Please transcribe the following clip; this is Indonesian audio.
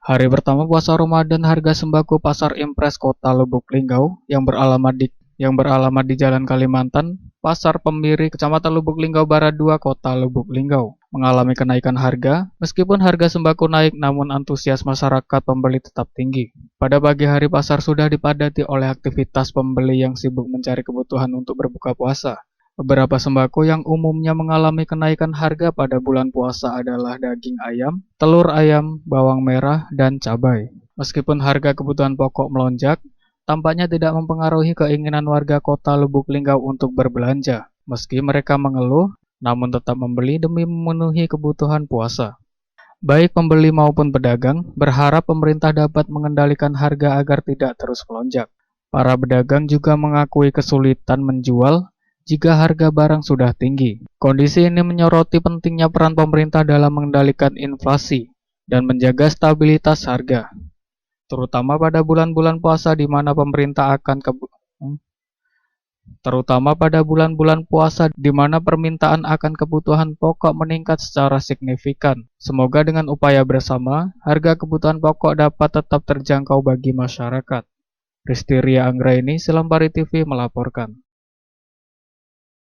Hari pertama puasa Ramadan, harga sembako Pasar Impres Kota Lubuk Linggau yang beralamat di Jalan Kalimantan, Pasar Pemiri, Kecamatan Lubuk Linggau Barat 2, Kota Lubuk Linggau, mengalami kenaikan harga. Meskipun harga sembako naik, namun antusias masyarakat pembeli tetap tinggi. Pada pagi hari, pasar sudah dipadati oleh aktivitas pembeli yang sibuk mencari kebutuhan untuk berbuka puasa. Beberapa sembako yang umumnya mengalami kenaikan harga pada bulan puasa adalah daging ayam, telur ayam, bawang merah, dan cabai. Meskipun harga kebutuhan pokok melonjak, tampaknya tidak mempengaruhi keinginan warga Kota Lubuk Linggau untuk berbelanja. Meski mereka mengeluh, namun tetap membeli demi memenuhi kebutuhan puasa. Baik pembeli maupun pedagang berharap pemerintah dapat mengendalikan harga agar tidak terus melonjak. Para pedagang juga mengakui kesulitan menjual jika harga barang sudah tinggi. Kondisi ini menyoroti pentingnya peran pemerintah dalam mengendalikan inflasi dan menjaga stabilitas harga, terutama pada bulan-bulan puasa di mana permintaan akan kebutuhan pokok meningkat secara signifikan. Semoga dengan upaya bersama, harga kebutuhan pokok dapat tetap terjangkau bagi masyarakat. Rizky Ria Anggraini, Silambari TV melaporkan.